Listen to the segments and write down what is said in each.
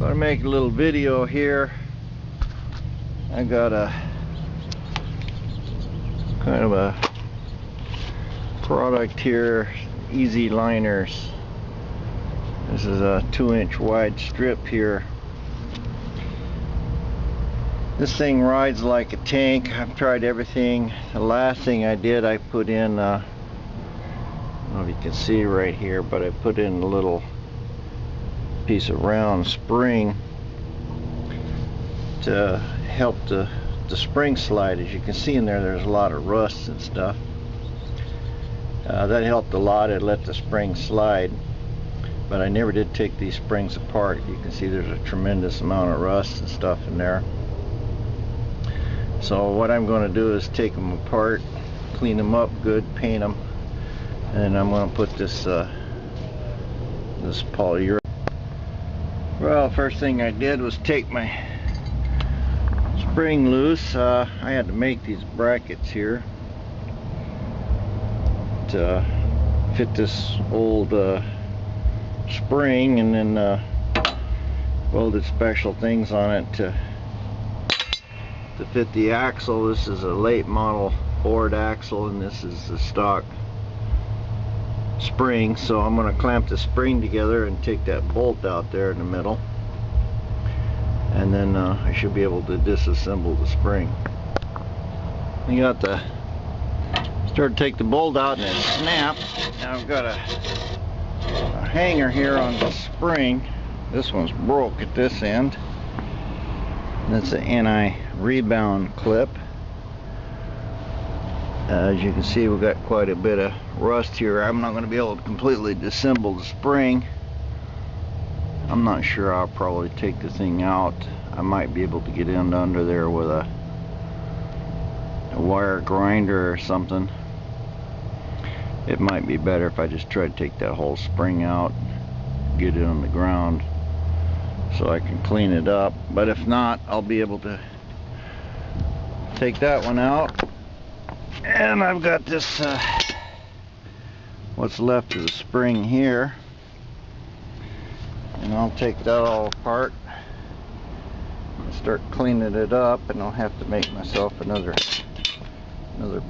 Gonna make a little video here. I got a kind of a product here, easy liners. This is a 2-inch wide strip here. This thing rides like a tank. I've tried everything. The last thing I did, I put in I don't know if you can see right here, but I put in a little piece of round spring to help the spring slide. As you can see in there, there's a lot of rust and stuff. That helped a lot. It let the spring slide, but I never did take these springs apart. You can see there's a tremendous amount of rust and stuff in there. So what I'm going to do is take them apart, clean them up good, paint them, and I'm going to put this this polyurethane. Well, first thing I did was take my spring loose. I had to make these brackets here to fit this old spring, and then welded special things on it to fit the axle. This is a late model board axle, and this is the stock spring. So I'm going to clamp the spring together and take that bolt out there in the middle, and then I should be able to disassemble the spring. You got the start to take the bolt out and it snaps. Now I've got a hanger here on the spring. This one's broke at this end. That's an anti-rebound clip. As you can see, we've got quite a bit of rust here. I'm not going to be able to completely disassemble the spring. I'm not sure. I'll probably take the thing out. I might be able to get in under there with a wire grinder or something. It might be better if I just try to take that whole spring out, get it on the ground, so I can clean it up. But if not, I'll be able to take that one out. And I've got this what's left of the spring here, and I'll take that all apart and start cleaning it up. And I'll have to make myself another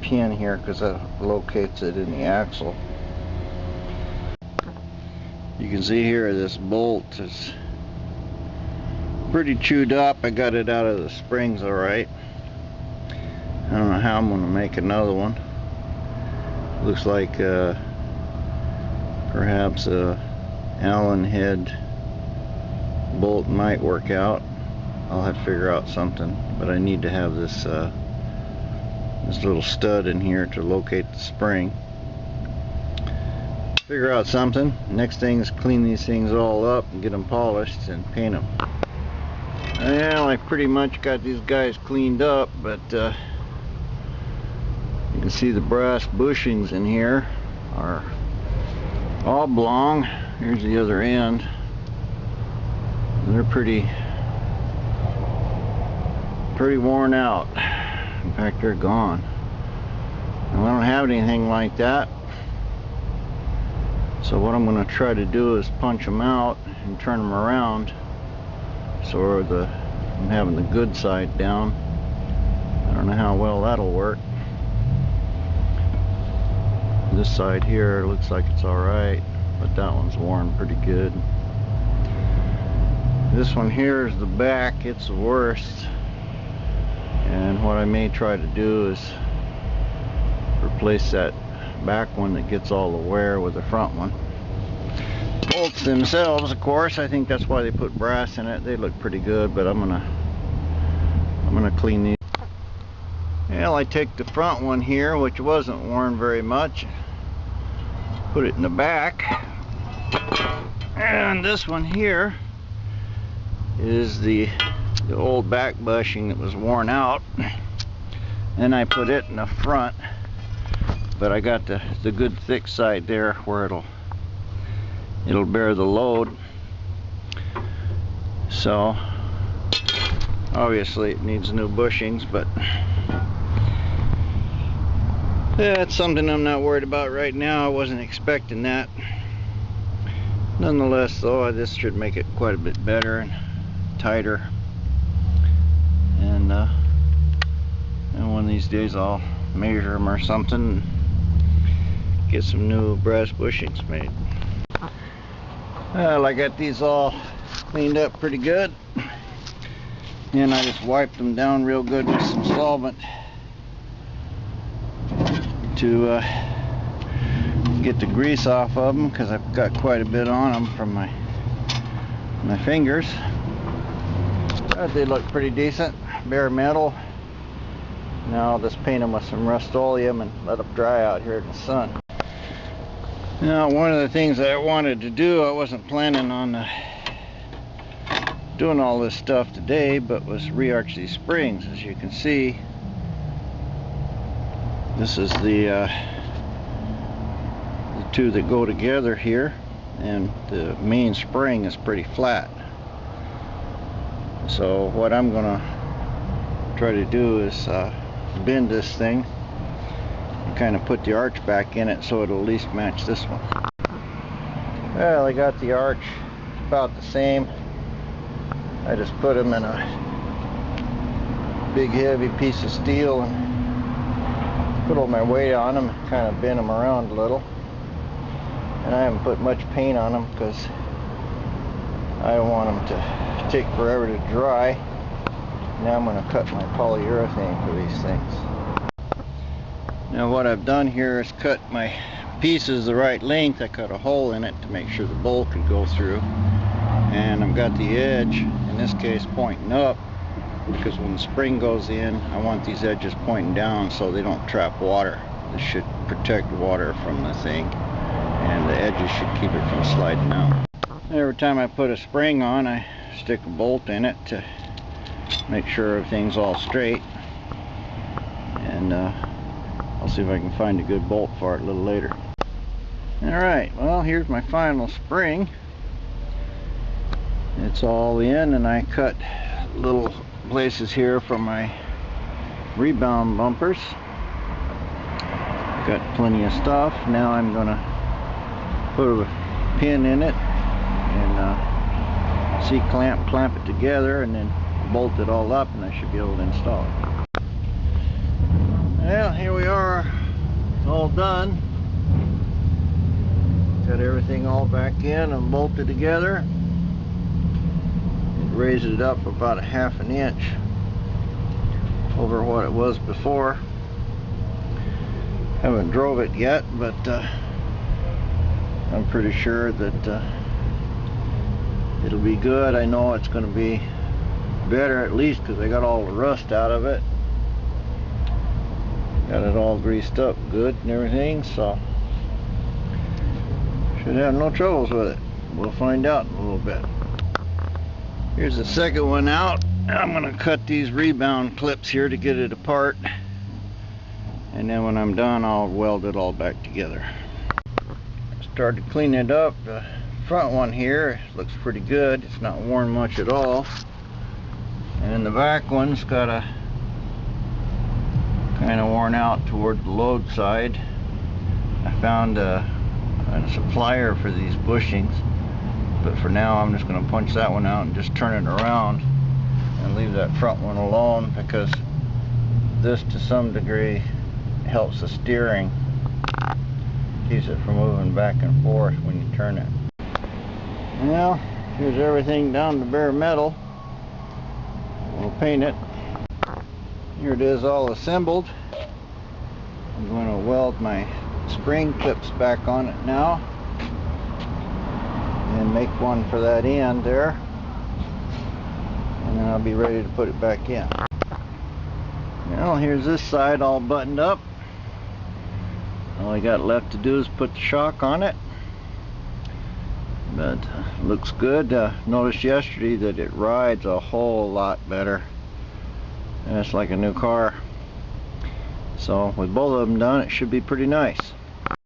pin here, because that locates it in the axle. You can see here this bolt is pretty chewed up. I got it out of the springs alright. I don't know how I'm going to make another one. Looks like perhaps a Allen head bolt might work out. I'll have to figure out something, but I need to have this this little stud in here to locate the spring. Figure out something. Next thing is clean these things all up and get them polished and paint them. Well, I pretty much got these guys cleaned up, but you can see the brass bushings in here are oblong. Here's the other end. They're pretty worn out. In fact, they're gone. Now, I don't have anything like that. So what I'm going to try to do is punch them out and turn them around, so I'm having the good side down. I don't know how well that'll work. This side here looks like it's alright, but that one's worn pretty good. This one here is the back. It's the worst. And what I may try to do is replace that back one that gets all the wear with the front one. Bolts themselves, of course, I think that's why they put brass in it. They look pretty good, but I'm gonna clean these. Well, I take the front one here, which wasn't worn very much, put it in the back, and this one here is the old back bushing that was worn out, and I put it in the front. But I got the good thick side there where it'll bear the load. So obviously it needs new bushings, but that's something I'm not worried about right now. I wasn't expecting that. Nonetheless though, this should make it quite a bit better. And tighter. And one of these days I'll measure them or something, get some new brass bushings made. Well, I got these all cleaned up pretty good, and I just wiped them down real good with some solvent to get the grease off of them, because I've got quite a bit on them from my fingers. They look pretty decent, bare metal. Now I'll just paint them with some Rust-Oleum and let them dry out here in the sun. Now, one of the things that I wanted to do, I wasn't planning on doing all this stuff today, but was re-arch these springs. As you can see, this is the two that go together here, and the main spring is pretty flat. So what I'm gonna try to do is bend this thing and kind of put the arch back in it so it'll at least match this one. Well, I got the arch about the same. I just put them in a big heavy piece of steel and put all my weight on them and kind of bend them around a little. And I haven't put much paint on them because I don't want them to take forever to dry. Now I'm going to cut my polyurethane for these things. Now what I've done here is cut my pieces the right length. I cut a hole in it to make sure the bolt could go through. And I've got the edge, in this case, pointing up, because when the spring goes in, I want these edges pointing down so they don't trap water. This should protect water from the thing, and the edges should keep it from sliding out. Every time I put a spring on, I stick a bolt in it to make sure everything's all straight. And I'll see if I can find a good bolt for it a little later. Alright, well, here's my final spring. It's all in, and I cut little places here from my rebound bumpers. Got plenty of stuff. Now I'm gonna put a pin in it and clamp it together, and then bolt it all up, and I should be able to install it. Well, here we are. It's all done. Got everything all back in and bolted together. Raised it up about a ½ an inch over what it was before. Haven't drove it yet, but I'm pretty sure that it'll be good. I know it's going to be better, at least because I got all the rust out of it. Got it all greased up good and everything, so should have no troubles with it. We'll find out in a little bit. Here's the second one out. I'm going to cut these rebound clips here to get it apart, and then when I'm done, I'll weld it all back together. Started cleaning it up. The front one here looks pretty good. It's not worn much at all, and the back one's got a kind of worn out toward the load side. I found a supplier for these bushings, but for now I'm just going to punch that one out and just turn it around and leave that front one alone, because this to some degree helps the steering, keeps it from moving back and forth when you turn it. Well, here's everything down to bare metal. We'll paint it. Here it is all assembled. I'm going to weld my spring clips back on it now and make one for that end there, and then I'll be ready to put it back in. Well, here's this side all buttoned up. All I got left to do is put the shock on it, but looks good. Noticed yesterday that it rides a whole lot better, and it's like a new car. So with both of them done, it should be pretty nice.